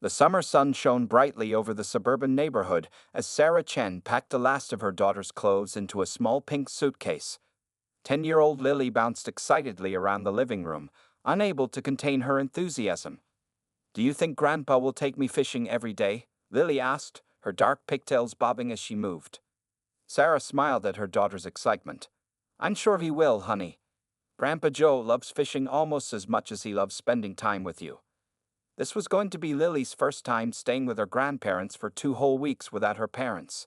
The summer sun shone brightly over the suburban neighborhood as Sarah Chen packed the last of her daughter's clothes into a small pink suitcase. 10-year-old Lily bounced excitedly around the living room, unable to contain her enthusiasm. "Do you think Grandpa will take me fishing every day?" Lily asked, her dark pigtails bobbing as she moved. Sarah smiled at her daughter's excitement. "I'm sure he will, honey. Grandpa Joe loves fishing almost as much as he loves spending time with you." This was going to be Lily's first time staying with her grandparents for 2 whole weeks without her parents.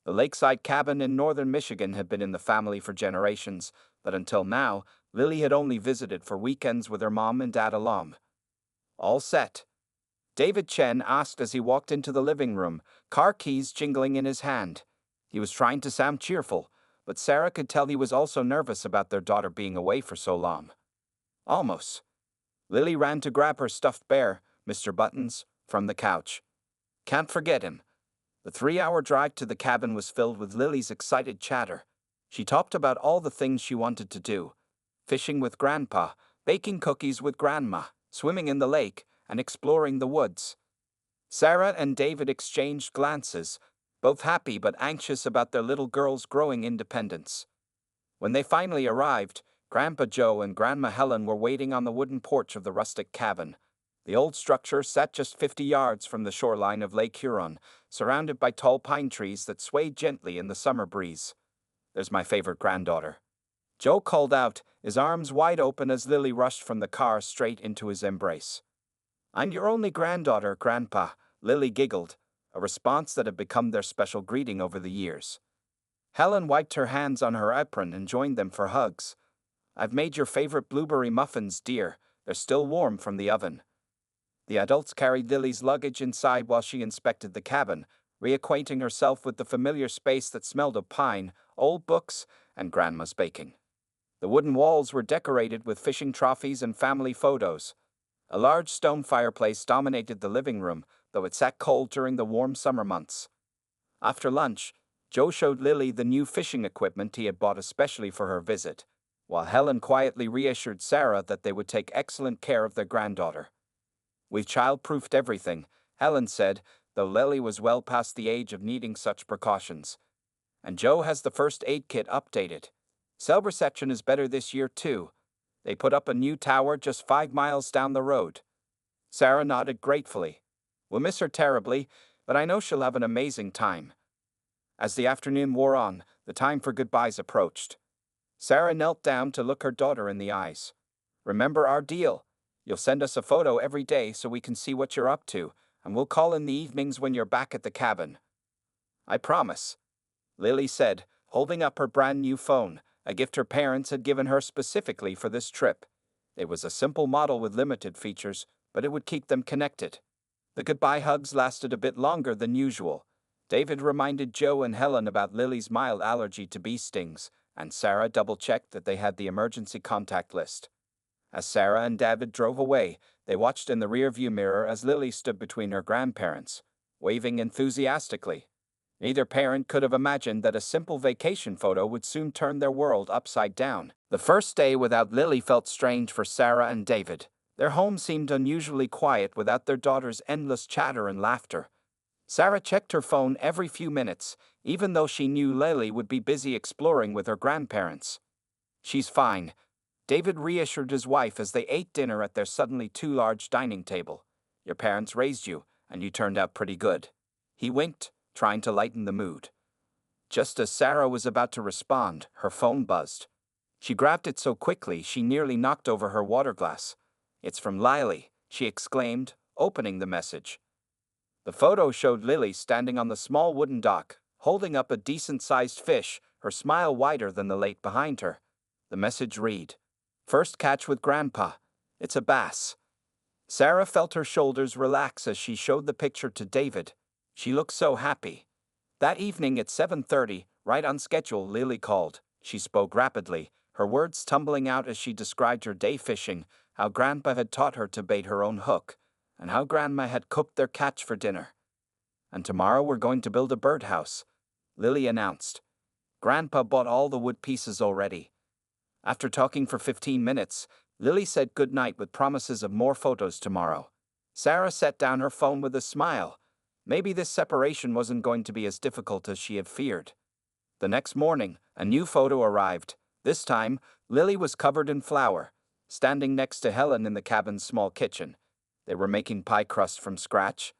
The lakeside cabin in northern Michigan had been in the family for generations, but until now, Lily had only visited for weekends with her mom and dad alone. "All set?" David Chen asked as he walked into the living room, car keys jingling in his hand. He was trying to sound cheerful, but Sarah could tell he was also nervous about their daughter being away for so long. "Almost." Lily ran to grab her stuffed bear, Mr. Buttons, from the couch. "Can't forget him." The 3-hour drive to the cabin was filled with Lily's excited chatter. She talked about all the things she wanted to do: fishing with Grandpa, baking cookies with Grandma, swimming in the lake, and exploring the woods. Sarah and David exchanged glances, both happy but anxious about their little girl's growing independence. When they finally arrived, Grandpa Joe and Grandma Helen were waiting on the wooden porch of the rustic cabin. The old structure sat just 50 yards from the shoreline of Lake Huron, surrounded by tall pine trees that swayed gently in the summer breeze. "There's my favorite granddaughter," Joe called out, his arms wide open as Lily rushed from the car straight into his embrace. "I'm your only granddaughter, Grandpa," Lily giggled, a response that had become their special greeting over the years. Helen wiped her hands on her apron and joined them for hugs. "I've made your favorite blueberry muffins, dear. They're still warm from the oven." The adults carried Lily's luggage inside while she inspected the cabin, reacquainting herself with the familiar space that smelled of pine, old books, and Grandma's baking. The wooden walls were decorated with fishing trophies and family photos. A large stone fireplace dominated the living room, though it sat cold during the warm summer months. After lunch, Joe showed Lily the new fishing equipment he had bought especially for her visit, while Helen quietly reassured Sarah that they would take excellent care of their granddaughter. "We've child-proofed everything," Helen said, though Lily was well past the age of needing such precautions. "And Joe has the first aid kit updated. Cell reception is better this year, too. They put up a new tower just 5 miles down the road." Sarah nodded gratefully. "We'll miss her terribly, but I know she'll have an amazing time." As the afternoon wore on, the time for goodbyes approached. Sarah knelt down to look her daughter in the eyes. "Remember our deal? You'll send us a photo every day so we can see what you're up to, and we'll call in the evenings when you're back at the cabin." "I promise," Lily said, holding up her brand new phone, a gift her parents had given her specifically for this trip. It was a simple model with limited features, but it would keep them connected. The goodbye hugs lasted a bit longer than usual. David reminded Joe and Helen about Lily's mild allergy to bee stings, and Sarah double-checked that they had the emergency contact list. As Sarah and David drove away, they watched in the rearview mirror as Lily stood between her grandparents, waving enthusiastically. Neither parent could have imagined that a simple vacation photo would soon turn their world upside down. The first day without Lily felt strange for Sarah and David. Their home seemed unusually quiet without their daughter's endless chatter and laughter. Sarah checked her phone every few minutes, even though she knew Lily would be busy exploring with her grandparents. "She's fine," David reassured his wife as they ate dinner at their suddenly too large dining table. "Your parents raised you, and you turned out pretty good." He winked, trying to lighten the mood. Just as Sarah was about to respond, her phone buzzed. She grabbed it so quickly she nearly knocked over her water glass. "It's from Lily," she exclaimed, opening the message. The photo showed Lily standing on the small wooden dock, holding up a decent-sized fish, her smile wider than the lake behind her. The message read, "First catch with Grandpa. It's a bass." Sarah felt her shoulders relax as she showed the picture to David. She looked so happy. That evening at 7:30, right on schedule, Lily called. She spoke rapidly, her words tumbling out as she described her day fishing, how Grandpa had taught her to bait her own hook, and how Grandma had cooked their catch for dinner. "And tomorrow we're going to build a birdhouse," Lily announced. "Grandpa bought all the wood pieces already." After talking for 15 minutes, Lily said goodnight with promises of more photos tomorrow. Sarah set down her phone with a smile. Maybe this separation wasn't going to be as difficult as she had feared. The next morning, a new photo arrived. This time, Lily was covered in flour, standing next to Helen in the cabin's small kitchen. They were making pie crust from scratch,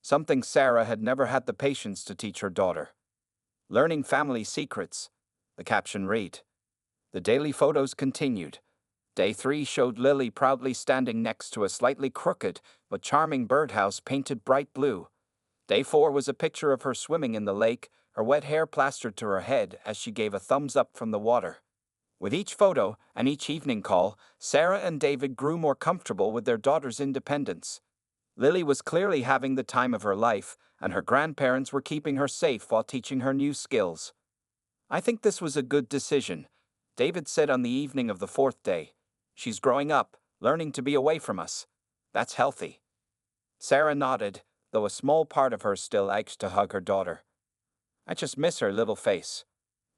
something Sarah had never had the patience to teach her daughter. Learning family secrets, the caption read. The daily photos continued. Day 3 showed Lily proudly standing next to a slightly crooked but charming birdhouse painted bright blue. Day 4 was a picture of her swimming in the lake, her wet hair plastered to her head as she gave a thumbs up from the water. With each photo and each evening call, Sarah and David grew more comfortable with their daughter's independence. Lily was clearly having the time of her life, and her grandparents were keeping her safe while teaching her new skills. I think this was a good decision, David said on the evening of the 4th day. She's growing up, learning to be away from us. That's healthy. Sarah nodded, though a small part of her still ached to hug her daughter. I just miss her little face.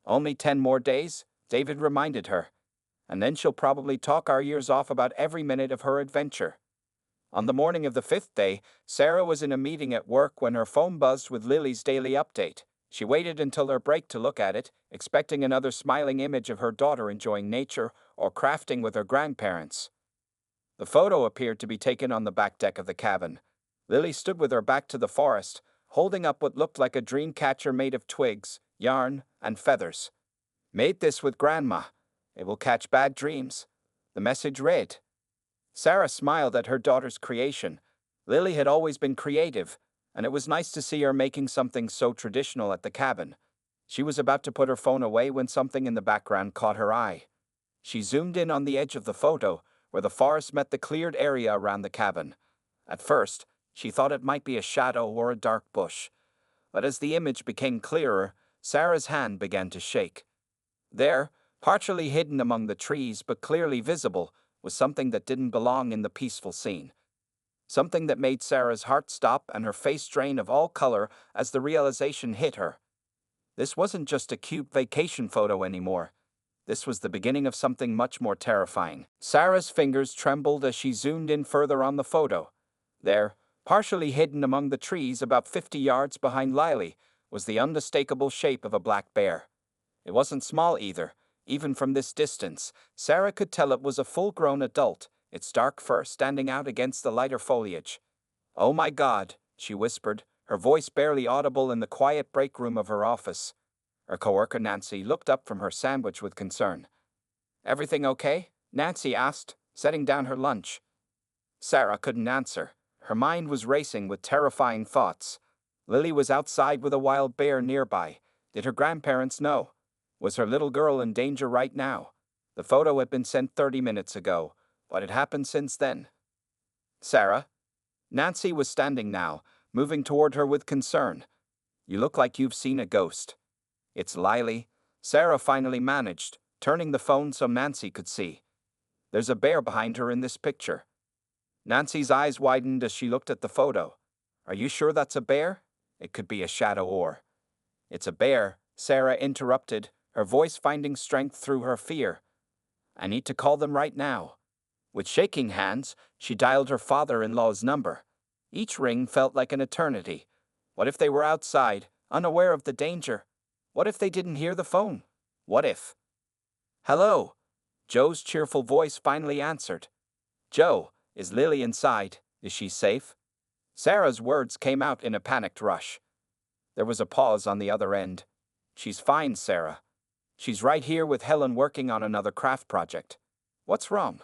Only 10 more days, David reminded her. And then she'll probably talk our ears off about every minute of her adventure. On the morning of the 5th day, Sarah was in a meeting at work when her phone buzzed with Lily's daily update. She waited until her break to look at it, expecting another smiling image of her daughter enjoying nature or crafting with her grandparents. The photo appeared to be taken on the back deck of the cabin. Lily stood with her back to the forest, holding up what looked like a dream catcher made of twigs, yarn, and feathers. Made this with Grandma. It will catch bad dreams. The message read. Sarah smiled at her daughter's creation. Lily had always been creative, and it was nice to see her making something so traditional at the cabin. She was about to put her phone away when something in the background caught her eye. She zoomed in on the edge of the photo, where the forest met the cleared area around the cabin. At first, she thought it might be a shadow or a dark bush. But as the image became clearer, Sarah's hand began to shake. There, partially hidden among the trees but clearly visible, was something that didn't belong in the peaceful scene. Something that made Sarah's heart stop and her face drain of all color as the realization hit her. This wasn't just a cute vacation photo anymore. This was the beginning of something much more terrifying. Sarah's fingers trembled as she zoomed in further on the photo. There, partially hidden among the trees about 50 yards behind Lily, was the unmistakable shape of a black bear. It wasn't small either. Even from this distance, Sarah could tell it was a full-grown adult, its dark fur standing out against the lighter foliage. "Oh my God," she whispered, her voice barely audible in the quiet break room of her office. Her coworker Nancy looked up from her sandwich with concern. "Everything okay?" Nancy asked, setting down her lunch. Sarah couldn't answer. Her mind was racing with terrifying thoughts. Lily was outside with a wild bear nearby. Did her grandparents know? Was her little girl in danger right now? The photo had been sent 30 minutes ago. What had happened since then? "Sarah?" Nancy was standing now, moving toward her with concern. "You look like you've seen a ghost." "It's Lily," Sarah finally managed, turning the phone so Nancy could see. "There's a bear behind her in this picture." Nancy's eyes widened as she looked at the photo. "Are you sure that's a bear? It could be a shadow or—" "It's a bear," Sarah interrupted, her voice finding strength through her fear. "I need to call them right now." With shaking hands, she dialed her father-in-law's number. Each ring felt like an eternity. What if they were outside, unaware of the danger? What if they didn't hear the phone? What if? "Hello," Joe's cheerful voice finally answered. "Joe, is Lily inside? Is she safe?" Sarah's words came out in a panicked rush. There was a pause on the other end. "She's fine, Sarah. She's right here with Helen working on another craft project." "What's wrong?"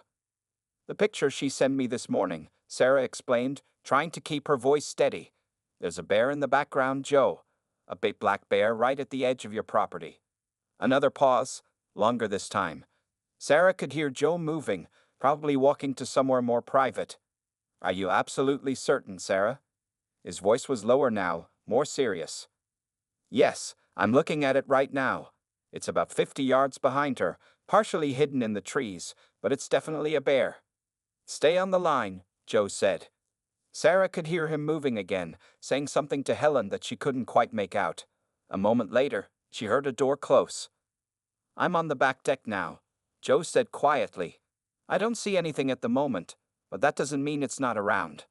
"The picture she sent me this morning," Sarah explained, trying to keep her voice steady. "There's a bear in the background, Joe. A big black bear right at the edge of your property." Another pause, longer this time. Sarah could hear Joe moving, probably walking to somewhere more private. "Are you absolutely certain, Sarah?" His voice was lower now, more serious. "Yes, I'm looking at it right now. It's about 50 yards behind her, partially hidden in the trees, but it's definitely a bear." "Stay on the line," Joe said. Sarah could hear him moving again, saying something to Helen that she couldn't quite make out. A moment later, she heard a door close. "I'm on the back deck now," Joe said quietly. "I don't see anything at the moment, but that doesn't mean it's not around."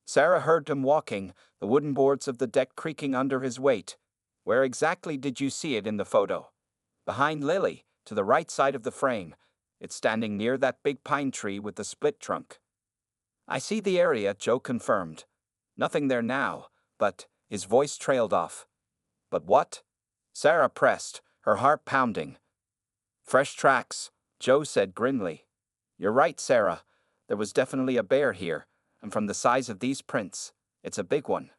Sarah heard him walking, the wooden boards of the deck creaking under his weight. Where exactly did you see it in the photo? Behind Lily, to the right side of the frame. It's standing near that big pine tree with the split trunk. I see the area, Joe confirmed. Nothing there now, but his voice trailed off. But what? Sarah pressed, her heart pounding. Fresh tracks, Joe said grimly. You're right, Sarah. There was definitely a bear here, and from the size of these prints, it's a big one.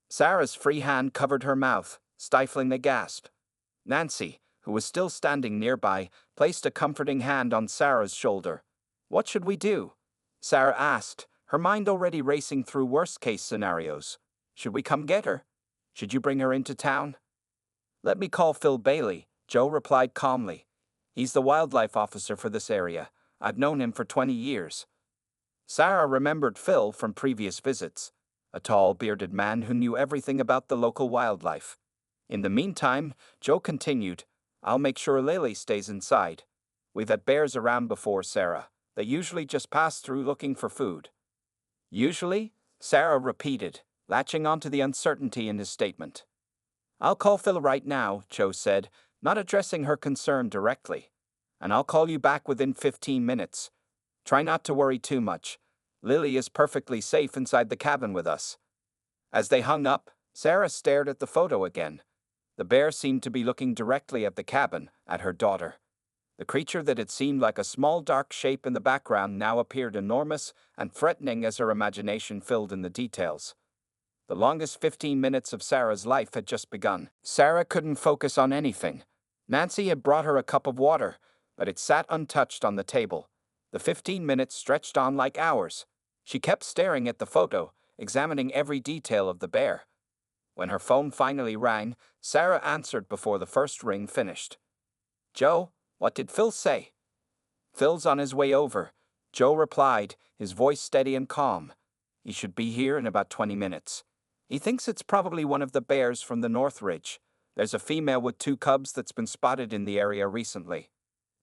Sarah's free hand covered her mouth, stifling a gasp. Nancy, who was still standing nearby, placed a comforting hand on Sarah's shoulder. What should we do? Sarah asked, her mind already racing through worst-case scenarios. Should we come get her? Should you bring her into town? Let me call Phil Bailey, Joe replied calmly. He's the wildlife officer for this area. I've known him for 20 years. Sarah remembered Phil from previous visits, a tall, bearded man who knew everything about the local wildlife. In the meantime, Joe continued, I'll make sure Lily stays inside. We've had bears around before, Sarah. They usually just pass through looking for food. Usually? Sarah repeated, latching onto the uncertainty in his statement. I'll call Phil right now, Joe said, not addressing her concern directly. And I'll call you back within 15 minutes. Try not to worry too much. Lily is perfectly safe inside the cabin with us. As they hung up, Sarah stared at the photo again. The bear seemed to be looking directly at the cabin, at her daughter. The creature that had seemed like a small dark shape in the background now appeared enormous and threatening as her imagination filled in the details. The longest 15 minutes of Sarah's life had just begun. Sarah couldn't focus on anything. Nancy had brought her a cup of water, but it sat untouched on the table. The 15 minutes stretched on like hours. She kept staring at the photo, examining every detail of the bear. When her phone finally rang, Sarah answered before the first ring finished. Joe, what did Phil say? Phil's on his way over, Joe replied, his voice steady and calm. He should be here in about 20 minutes. He thinks it's probably one of the bears from the North Ridge. There's a female with 2 cubs that's been spotted in the area recently.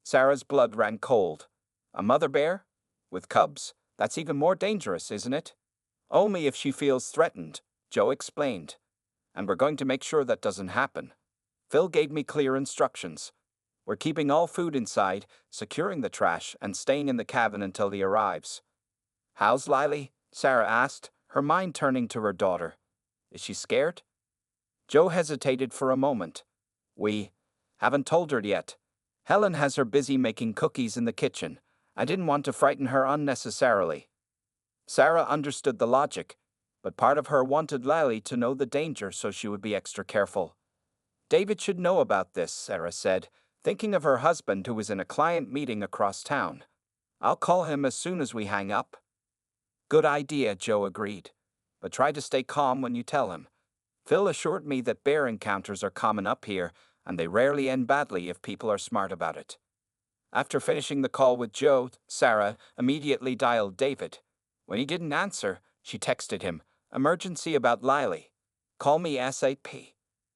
Sarah's blood ran cold. A mother bear? With cubs? That's even more dangerous, isn't it? Only if she feels threatened, Joe explained. And we're going to make sure that doesn't happen. Phil gave me clear instructions. We're keeping all food inside, securing the trash, and staying in the cabin until he arrives. How's Lily? Sarah asked, her mind turning to her daughter. Is she scared? Joe hesitated for a moment. We haven't told her yet. Helen has her busy making cookies in the kitchen. I didn't want to frighten her unnecessarily. Sarah understood the logic, but part of her wanted Lily to know the danger so she would be extra careful. David should know about this, Sarah said, thinking of her husband who was in a client meeting across town. I'll call him as soon as we hang up. Good idea, Joe agreed. But try to stay calm when you tell him. Phil assured me that bear encounters are common up here, and they rarely end badly if people are smart about it. After finishing the call with Joe, Sarah immediately dialed David. When he didn't answer, she texted him, Emergency about Lily. Call me ASAP.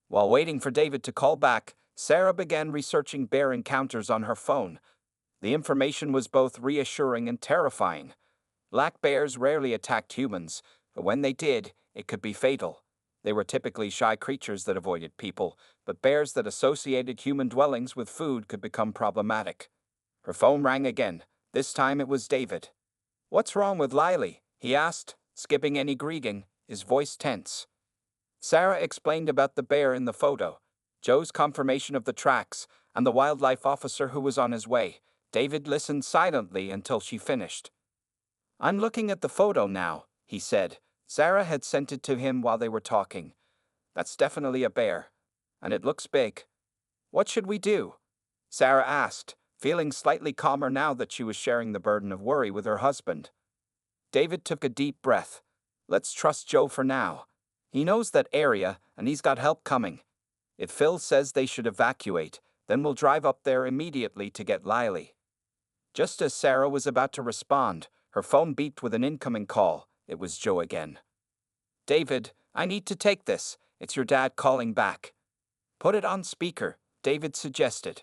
While waiting for David to call back, Sarah began researching bear encounters on her phone. The information was both reassuring and terrifying. Black bears rarely attacked humans, but when they did, it could be fatal. They were typically shy creatures that avoided people, but bears that associated human dwellings with food could become problematic. Her phone rang again. This time it was David. What's wrong with Lily? He asked, skipping any greeting, his voice tense. Sarah explained about the bear in the photo, Joe's confirmation of the tracks, and the wildlife officer who was on his way. David listened silently until she finished. I'm looking at the photo now, he said. Sarah had sent it to him while they were talking. That's definitely a bear. And it looks big. What should we do? Sarah asked, feeling slightly calmer now that she was sharing the burden of worry with her husband. David took a deep breath. Let's trust Joe for now. He knows that area, and he's got help coming. If Phil says they should evacuate, then we'll drive up there immediately to get Lily. Just as Sarah was about to respond, her phone beeped with an incoming call. It was Joe again. David, I need to take this. It's your dad calling back. Put it on speaker, David suggested.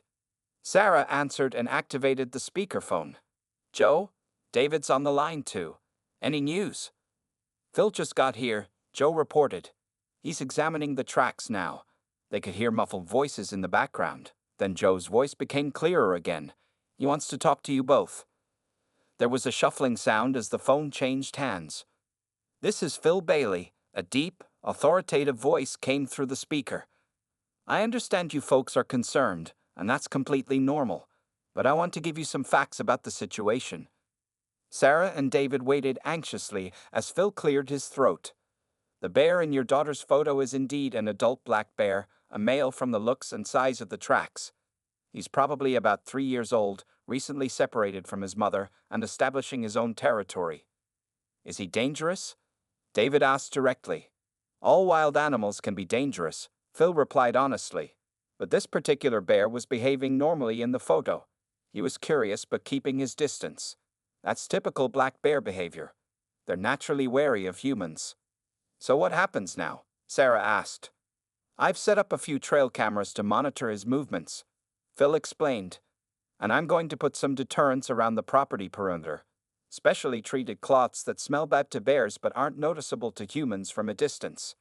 Sarah answered and activated the speakerphone. Joe, David's on the line too. Any news? Phil just got here, Joe reported. He's examining the tracks now. They could hear muffled voices in the background. Then Joe's voice became clearer again. He wants to talk to you both. There was a shuffling sound as the phone changed hands. This is Phil Bailey. A deep, authoritative voice came through the speaker. I understand you folks are concerned, and that's completely normal. But I want to give you some facts about the situation. Sarah and David waited anxiously as Phil cleared his throat. The bear in your daughter's photo is indeed an adult black bear, a male from the looks and size of the tracks. He's probably about 3 years old, recently separated from his mother and establishing his own territory. Is he dangerous? David asked directly. All wild animals can be dangerous, Phil replied honestly. But this particular bear was behaving normally in the photo. He was curious but keeping his distance. That's typical black bear behavior. They're naturally wary of humans. So what happens now? Sarah asked. I've set up a few trail cameras to monitor his movements, Phil explained. And I'm going to put some deterrents around the property perimeter. Specially treated cloths that smell bad to bears but aren't noticeable to humans from a distance.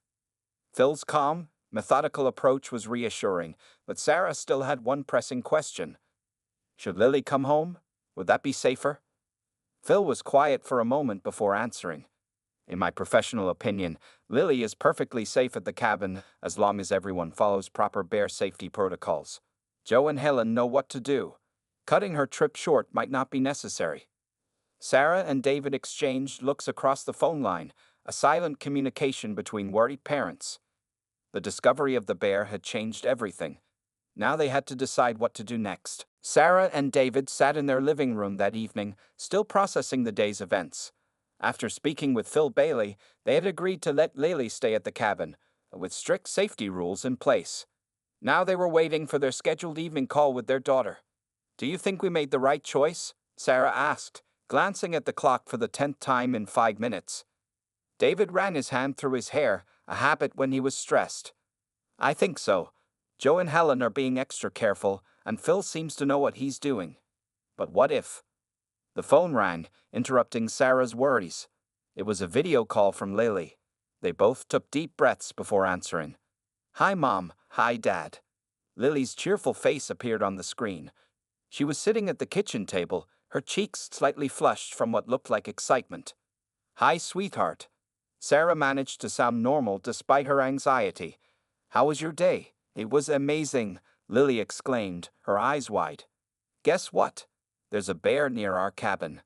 Phil's calm, methodical approach was reassuring, but Sarah still had one pressing question. Should Lily come home? Would that be safer? Phil was quiet for a moment before answering. In my professional opinion, Lily is perfectly safe at the cabin as long as everyone follows proper bear safety protocols. Joe and Helen know what to do. Cutting her trip short might not be necessary. Sarah and David exchanged looks across the phone line, a silent communication between worried parents. The discovery of the bear had changed everything. Now they had to decide what to do next. Sarah and David sat in their living room that evening, still processing the day's events. After speaking with Phil Bailey, they had agreed to let Lily stay at the cabin, with strict safety rules in place. Now they were waiting for their scheduled evening call with their daughter. Do you think we made the right choice? Sarah asked, glancing at the clock for the 10th time in 5 minutes. David ran his hand through his hair, a habit when he was stressed. I think so. Joe and Helen are being extra careful, and Phil seems to know what he's doing. But what if? The phone rang, interrupting Sarah's worries. It was a video call from Lily. They both took deep breaths before answering. Hi, Mom. Hi, Dad. Lily's cheerful face appeared on the screen. She was sitting at the kitchen table, her cheeks slightly flushed from what looked like excitement. Hi, sweetheart. Sarah managed to sound normal despite her anxiety. How was your day? It was amazing, Lily exclaimed, her eyes wide. Guess what? There's a bear near our cabin.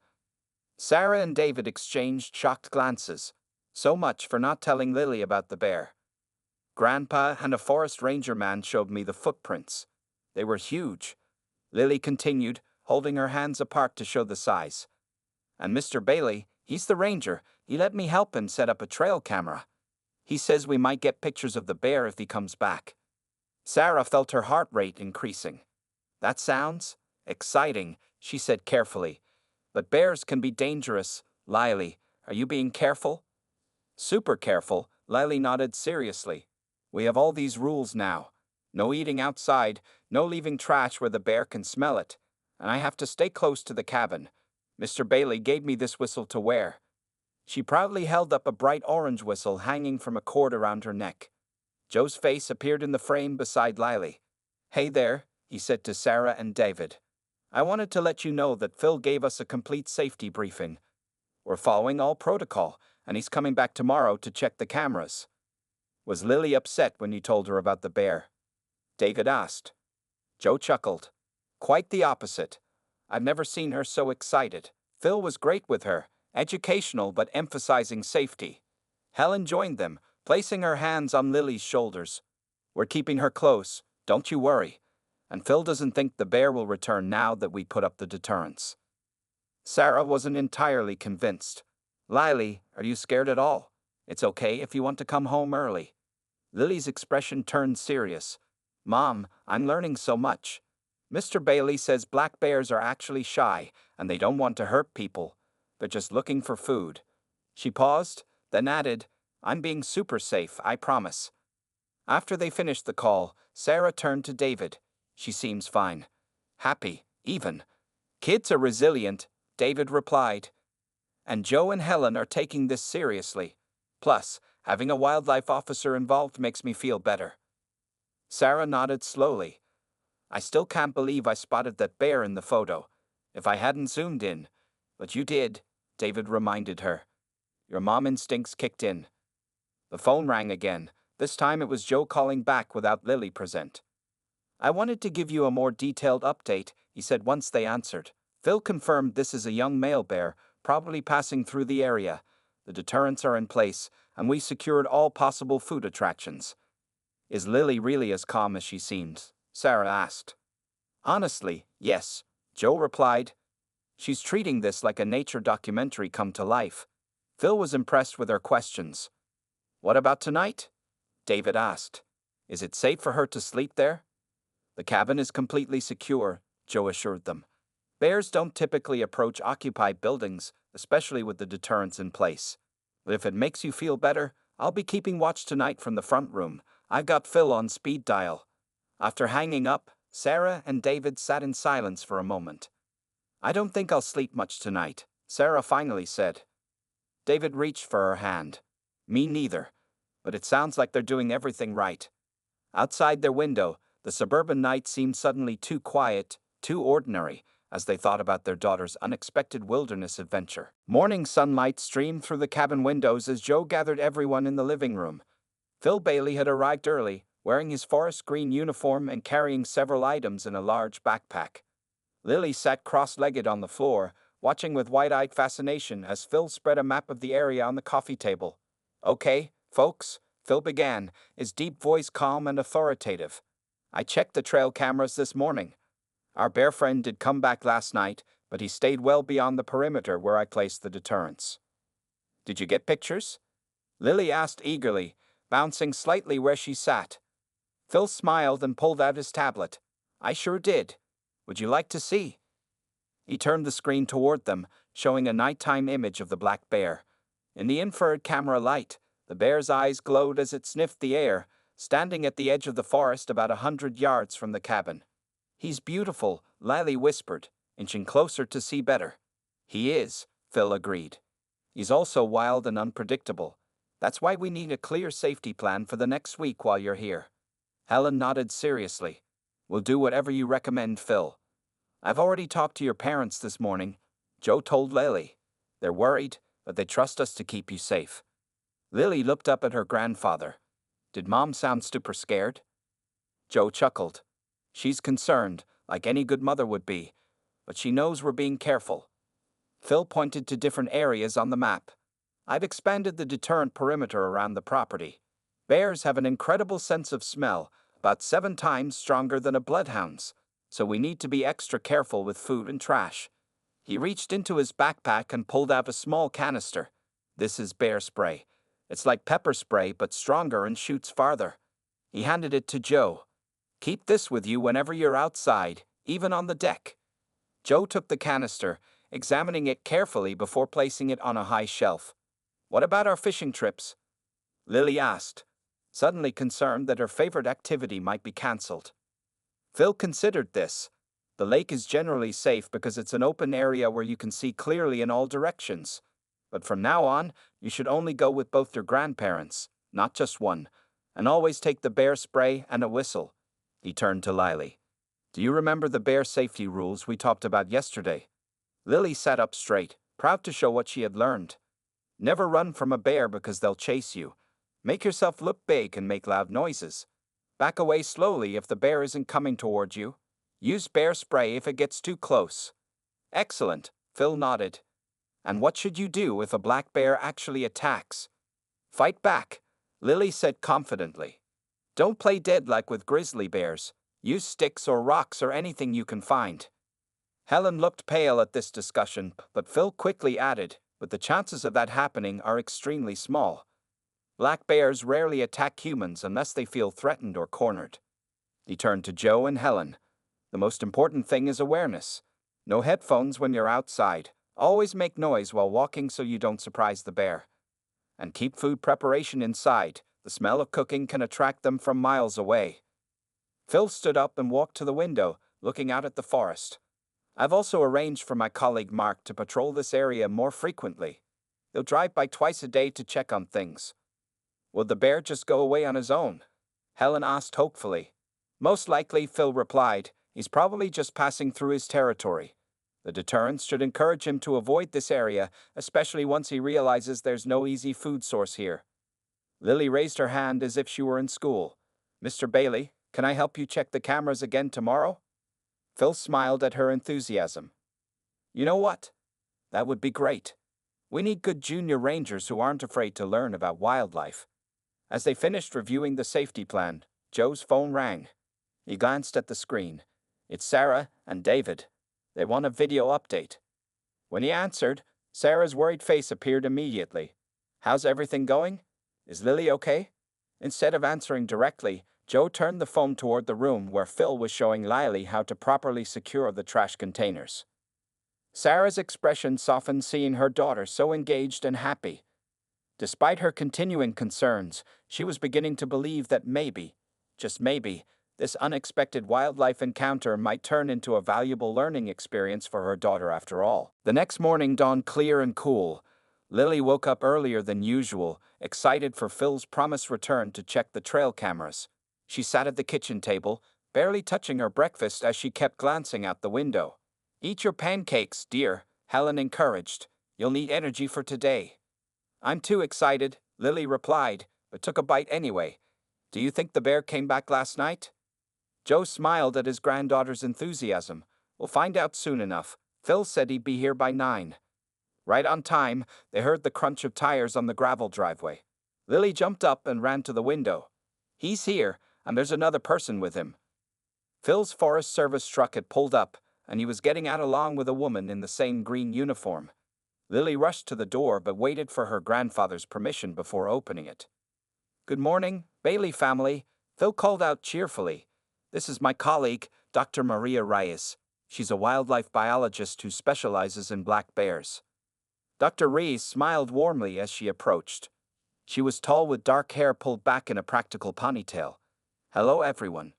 Sarah and David exchanged shocked glances. So much for not telling Lily about the bear. Grandpa and a forest ranger man showed me the footprints. They were huge. Lily continued, holding her hands apart to show the size. And Mr. Bailey, he's the ranger. He let me help him set up a trail camera. He says we might get pictures of the bear if he comes back. Sarah felt her heart rate increasing. That sounds exciting, she said carefully. But bears can be dangerous. Lily, are you being careful? Super careful, Lily nodded seriously. We have all these rules now. No eating outside, no leaving trash where the bear can smell it. And I have to stay close to the cabin. Mr. Bailey gave me this whistle to wear. She proudly held up a bright orange whistle hanging from a cord around her neck. Joe's face appeared in the frame beside Lily. Hey there, he said to Sarah and David. I wanted to let you know that Phil gave us a complete safety briefing. We're following all protocol, and he's coming back tomorrow to check the cameras. Was Lily upset when you told her about the bear? David asked. Joe chuckled. Quite the opposite. I've never seen her so excited. Phil was great with her, educational but emphasizing safety. Helen joined them, placing her hands on Lily's shoulders. We're keeping her close, don't you worry. And Phil doesn't think the bear will return now that we put up the deterrents. Sarah wasn't entirely convinced. Lily, are you scared at all? It's okay if you want to come home early. Lily's expression turned serious. Mom, I'm learning so much. Mr. Bailey says black bears are actually shy, and they don't want to hurt people. They're just looking for food. She paused, then added, I'm being super safe, I promise. After they finished the call, Sarah turned to David. She seems fine. Happy, even. Kids are resilient, David replied. And Joe and Helen are taking this seriously. Plus, having a wildlife officer involved makes me feel better. Sarah nodded slowly. I still can't believe I spotted that bear in the photo. If I hadn't zoomed in. But you did, David reminded her. Your mom instincts kicked in. The phone rang again. This time it was Joe calling back without Lily present. I wanted to give you a more detailed update, he said once they answered. Phil confirmed this is a young male bear, probably passing through the area. The deterrents are in place, and we secured all possible food attractions. Is Lily really as calm as she seems? Sarah asked. Honestly, yes, Joe replied. She's treating this like a nature documentary come to life. Phil was impressed with her questions. What about tonight? David asked. Is it safe for her to sleep there? The cabin is completely secure, Joe assured them. Bears don't typically approach occupied buildings, especially with the deterrents in place. But if it makes you feel better, I'll be keeping watch tonight from the front room. I've got Phil on speed dial. After hanging up, Sarah and David sat in silence for a moment. I don't think I'll sleep much tonight, Sarah finally said. David reached for her hand. Me neither. But it sounds like they're doing everything right. Outside their window, the suburban night seemed suddenly too quiet, too ordinary, as they thought about their daughter's unexpected wilderness adventure. Morning sunlight streamed through the cabin windows as Joe gathered everyone in the living room. Phil Bailey had arrived early, wearing his forest green uniform and carrying several items in a large backpack. Lily sat cross-legged on the floor, watching with wide-eyed fascination as Phil spread a map of the area on the coffee table. Okay, folks, Phil began, his deep voice calm and authoritative. I checked the trail cameras this morning. Our bear friend did come back last night, but he stayed well beyond the perimeter where I placed the deterrents. Did you get pictures? Lily asked eagerly, bouncing slightly where she sat. Phil smiled and pulled out his tablet. I sure did. Would you like to see? He turned the screen toward them, showing a nighttime image of the black bear. In the infrared camera light, the bear's eyes glowed as it sniffed the air, standing at the edge of the forest about 100 yards from the cabin. He's beautiful, Lily whispered, inching closer to see better. He is, Phil agreed. He's also wild and unpredictable. That's why we need a clear safety plan for the next week while you're here. Helen nodded seriously. We'll do whatever you recommend, Phil. I've already talked to your parents this morning, Joe told Lily. They're worried, but they trust us to keep you safe. Lily looked up at her grandfather. Did Mom sound super scared? Joe chuckled. She's concerned, like any good mother would be, but she knows we're being careful. Phil pointed to different areas on the map. I've expanded the deterrent perimeter around the property. Bears have an incredible sense of smell, about 7 times stronger than a bloodhound's, so we need to be extra careful with food and trash. He reached into his backpack and pulled out a small canister. This is bear spray. It's like pepper spray but stronger and shoots farther. He handed it to Joe. Keep this with you whenever you're outside, even on the deck. Joe took the canister, examining it carefully before placing it on a high shelf. What about our fishing trips? Lily asked, suddenly concerned that her favorite activity might be cancelled. Phil considered this. The lake is generally safe because it's an open area where you can see clearly in all directions. But from now on, you should only go with both your grandparents, not just one, and always take the bear spray and a whistle. He turned to Lily. Do you remember the bear safety rules we talked about yesterday? Lily sat up straight, proud to show what she had learned. Never run from a bear because they'll chase you. Make yourself look big and make loud noises. Back away slowly if the bear isn't coming toward you. Use bear spray if it gets too close. Excellent, Phil nodded. And what should you do if a black bear actually attacks? Fight back, Lily said confidently. Don't play dead like with grizzly bears. Use sticks or rocks or anything you can find. Helen looked pale at this discussion, but Phil quickly added, but the chances of that happening are extremely small. Black bears rarely attack humans unless they feel threatened or cornered. He turned to Joe and Helen. The most important thing is awareness. No headphones when you're outside. Always make noise while walking so you don't surprise the bear. And keep food preparation inside. The smell of cooking can attract them from miles away. Phil stood up and walked to the window, looking out at the forest. I've also arranged for my colleague Mark to patrol this area more frequently. They'll drive by twice a day to check on things. Will the bear just go away on his own? Helen asked hopefully. Most likely, Phil replied. He's probably just passing through his territory. The deterrence should encourage him to avoid this area, especially once he realizes there's no easy food source here. Lily raised her hand as if she were in school. Mr. Bailey, can I help you check the cameras again tomorrow? Phil smiled at her enthusiasm. You know what? That would be great. We need good junior rangers who aren't afraid to learn about wildlife. As they finished reviewing the safety plan, Joe's phone rang. He glanced at the screen. It's Sarah and David. They want a video update. When he answered, Sarah's worried face appeared immediately. How's everything going? Is Lily okay? Instead of answering directly, Joe turned the phone toward the room where Phil was showing Lily how to properly secure the trash containers. Sarah's expression softened seeing her daughter so engaged and happy. Despite her continuing concerns, she was beginning to believe that maybe, just maybe, this unexpected wildlife encounter might turn into a valuable learning experience for her daughter after all. The next morning dawned clear and cool. Lily woke up earlier than usual, excited for Phil's promised return to check the trail cameras. She sat at the kitchen table, barely touching her breakfast as she kept glancing out the window. Eat your pancakes, dear, Helen encouraged. You'll need energy for today. I'm too excited, Lily replied, but took a bite anyway. Do you think the bear came back last night? Joe smiled at his granddaughter's enthusiasm. We'll find out soon enough. Phil said he'd be here by 9. Right on time, they heard the crunch of tires on the gravel driveway. Lily jumped up and ran to the window. He's here, and there's another person with him. Phil's Forest Service truck had pulled up, and he was getting out along with a woman in the same green uniform. Lily rushed to the door but waited for her grandfather's permission before opening it. Good morning, Bailey family, Phil called out cheerfully. This is my colleague, Dr. Maria Reyes. She's a wildlife biologist who specializes in black bears. Dr. Reyes smiled warmly as she approached. She was tall with dark hair pulled back in a practical ponytail. Hello, everyone.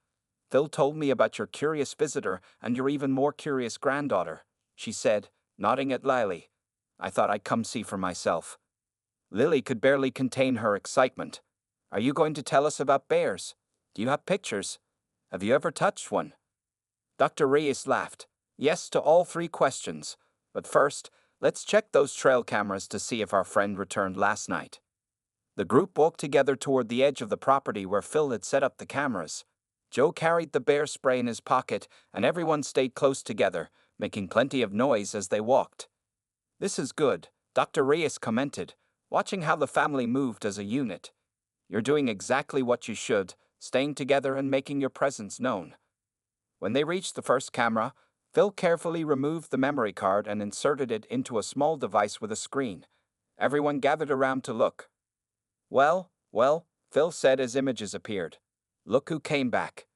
Phil told me about your curious visitor and your even more curious granddaughter, she said, nodding at Lily. I thought I'd come see for myself. Lily could barely contain her excitement. Are you going to tell us about bears? Do you have pictures? Have you ever touched one? Dr. Reyes laughed. Yes to all 3 questions. But first, let's check those trail cameras to see if our friend returned last night. The group walked together toward the edge of the property where Phil had set up the cameras. Joe carried the bear spray in his pocket, and everyone stayed close together, making plenty of noise as they walked. This is good, Dr. Reyes commented, watching how the family moved as a unit. You're doing exactly what you should, staying together and making your presence known. When they reached the first camera, Phil carefully removed the memory card and inserted it into a small device with a screen. Everyone gathered around to look. Well, Phil said as images appeared. Look who came back.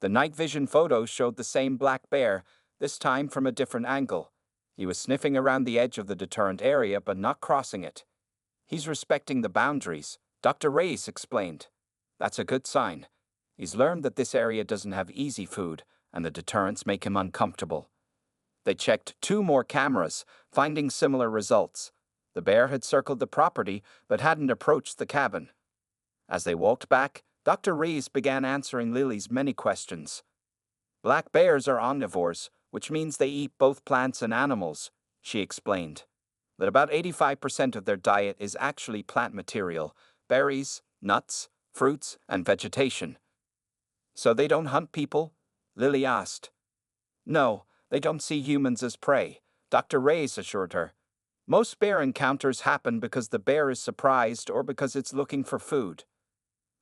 The night vision photos showed the same black bear, this time from a different angle. He was sniffing around the edge of the deterrent area but not crossing it. He's respecting the boundaries, Dr. Reyes explained. That's a good sign. He's learned that this area doesn't have easy food, and the deterrents make him uncomfortable. They checked 2 more cameras, finding similar results. The bear had circled the property but hadn't approached the cabin. As they walked back, Dr. Reyes began answering Lily's many questions. Black bears are omnivores, which means they eat both plants and animals, she explained. That about 85% of their diet is actually plant material, berries, nuts, fruits, and vegetation. So they don't hunt people? Lily asked. No, they don't see humans as prey, Dr. Reyes assured her. Most bear encounters happen because the bear is surprised or because it's looking for food.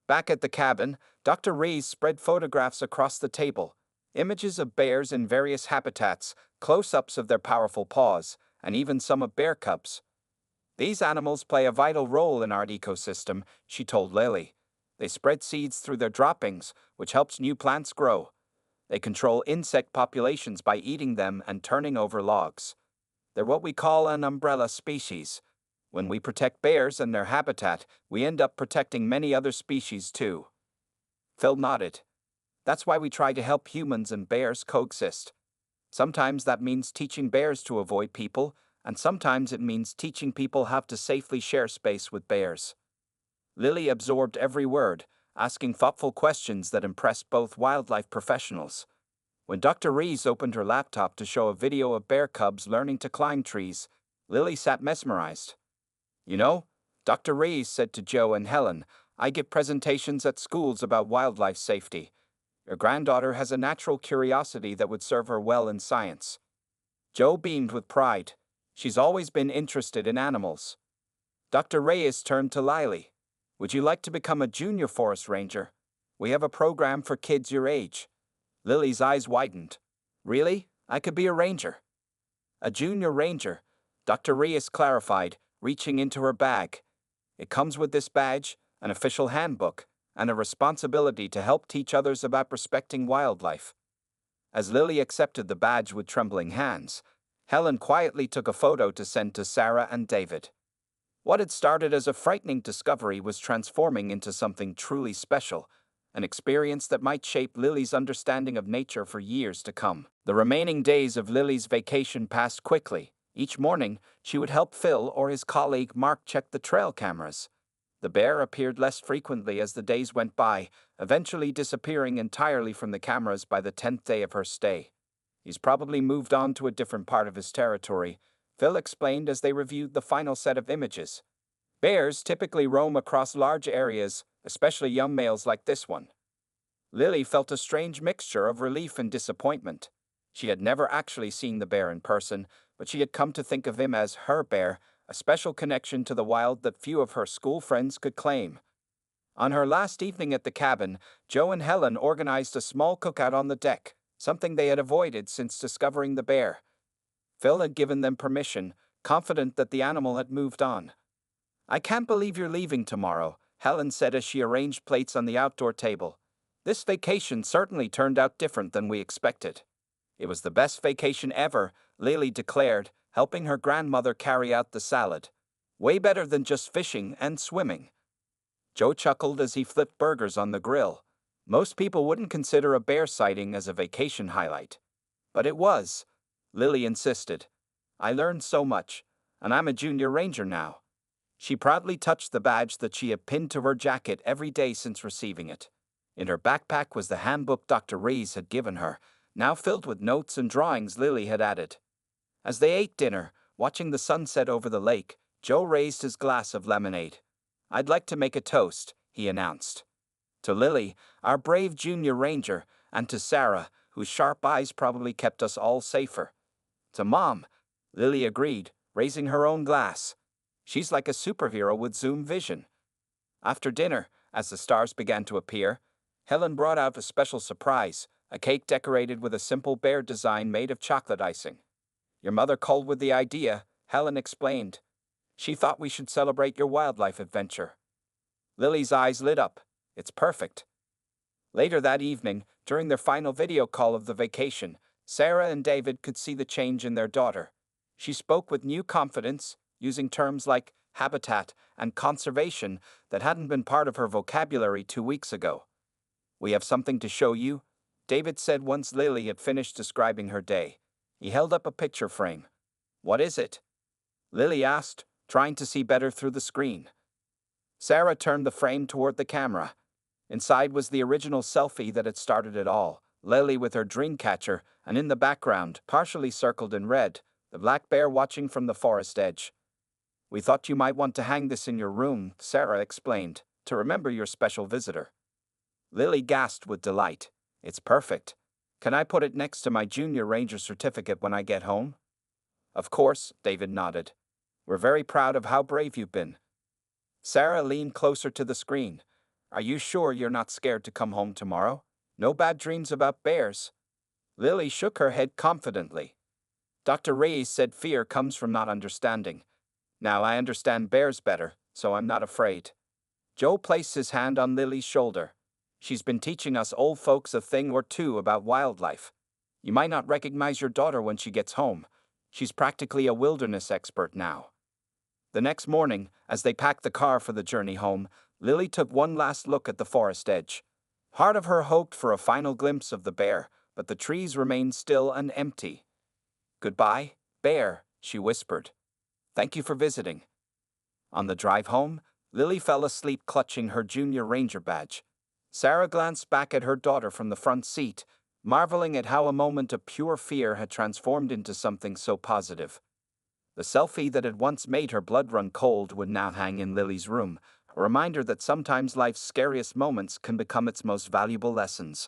Back at the cabin, Dr. Reyes spread photographs across the table. Images of bears in various habitats, close-ups of their powerful paws, and even some of bear cubs. These animals play a vital role in our ecosystem, she told Lily. They spread seeds through their droppings, which helps new plants grow. They control insect populations by eating them and turning over logs. They're what we call an umbrella species. When we protect bears and their habitat, we end up protecting many other species too. Phil nodded. That's why we try to help humans and bears coexist. Sometimes that means teaching bears to avoid people, and sometimes it means teaching people how to safely share space with bears. Lily absorbed every word, asking thoughtful questions that impressed both wildlife professionals. When Dr. Rees opened her laptop to show a video of bear cubs learning to climb trees, Lily sat mesmerized. You know, Dr. Rees said to Joe and Helen, I give presentations at schools about wildlife safety. Your granddaughter has a natural curiosity that would serve her well in science. Joe beamed with pride. She's always been interested in animals. Dr. Reyes turned to Lily. Would you like to become a junior forest ranger? We have a program for kids your age. Lily's eyes widened. Really? I could be a ranger. A junior ranger, Dr. Reyes clarified, reaching into her bag. It comes with this badge, an official handbook, and a responsibility to help teach others about respecting wildlife. As Lily accepted the badge with trembling hands, Helen quietly took a photo to send to Sarah and David. What had started as a frightening discovery was transforming into something truly special, an experience that might shape Lily's understanding of nature for years to come. The remaining days of Lily's vacation passed quickly. Each morning, she would help Phil or his colleague Mark check the trail cameras. The bear appeared less frequently as the days went by, eventually disappearing entirely from the cameras by the 10th day of her stay. He's probably moved on to a different part of his territory, Phil explained as they reviewed the final set of images. Bears typically roam across large areas, especially young males like this one. Lily felt a strange mixture of relief and disappointment. She had never actually seen the bear in person, but she had come to think of him as her bear, a special connection to the wild that few of her school friends could claim. On her last evening at the cabin, Joe and Helen organized a small cookout on the deck, something they had avoided since discovering the bear. Phil had given them permission, confident that the animal had moved on. I can't believe you're leaving tomorrow, Helen said as she arranged plates on the outdoor table. This vacation certainly turned out different than we expected. It was the best vacation ever, Lily declared, helping her grandmother carry out the salad. Way better than just fishing and swimming. Joe chuckled as he flipped burgers on the grill. Most people wouldn't consider a bear sighting as a vacation highlight. But it was. Lily insisted. I learned so much, and I'm a junior ranger now. She proudly touched the badge that she had pinned to her jacket every day since receiving it. In her backpack was the handbook Dr. Rees had given her, now filled with notes and drawings Lily had added. As they ate dinner, watching the sunset over the lake, Joe raised his glass of lemonade. I'd like to make a toast, he announced. To Lily, our brave junior ranger, and to Sarah, whose sharp eyes probably kept us all safer. To Mom, Lily agreed, raising her own glass. She's like a superhero with zoom vision. After dinner, as the stars began to appear, Helen brought out a special surprise, a cake decorated with a simple bear design made of chocolate icing. Your mother called with the idea, Helen explained. She thought we should celebrate your wildlife adventure. Lily's eyes lit up. It's perfect. Later that evening, during their final video call of the vacation, Sarah and David could see the change in their daughter. She spoke with new confidence, using terms like habitat and conservation that hadn't been part of her vocabulary 2 weeks ago. We have something to show you, David said once Lily had finished describing her day. He held up a picture frame. What is it? Lily asked, trying to see better through the screen. Sarah turned the frame toward the camera. Inside was the original Selfie that had started it all, Lily with her dream catcher, and in the background, partially circled in red, the black bear watching from the forest edge. We thought you might want to hang this in your room, Sarah explained, to remember your special visitor. Lily gasped with delight. It's perfect. Can I put it next to my junior ranger certificate when I get home? Of course, David nodded. We're very proud of how brave you've been. Sarah leaned closer to the screen. Are you sure you're not scared to come home tomorrow? No bad dreams about bears? Lily shook her head confidently. Dr. Reyes said fear comes from not understanding. Now I understand bears better, so I'm not afraid. Joe placed his hand on Lily's shoulder. She's been teaching us old folks a thing or two about wildlife. You might not recognize your daughter when she gets home. She's practically a wilderness expert now. The next morning, as they packed the car for the journey home, Lily took one last look at the forest edge. Part of her hoped for a final glimpse of the bear, but the trees remained still and empty. Goodbye, bear, she whispered. Thank you for visiting. On the drive home, Lily fell asleep clutching her Junior Ranger badge. Sarah glanced back at her daughter from the front seat, marveling at how a moment of pure fear had transformed into something so positive. The selfie that had once made her blood run cold would now hang in Lily's room, a reminder that sometimes life's scariest moments can become its most valuable lessons.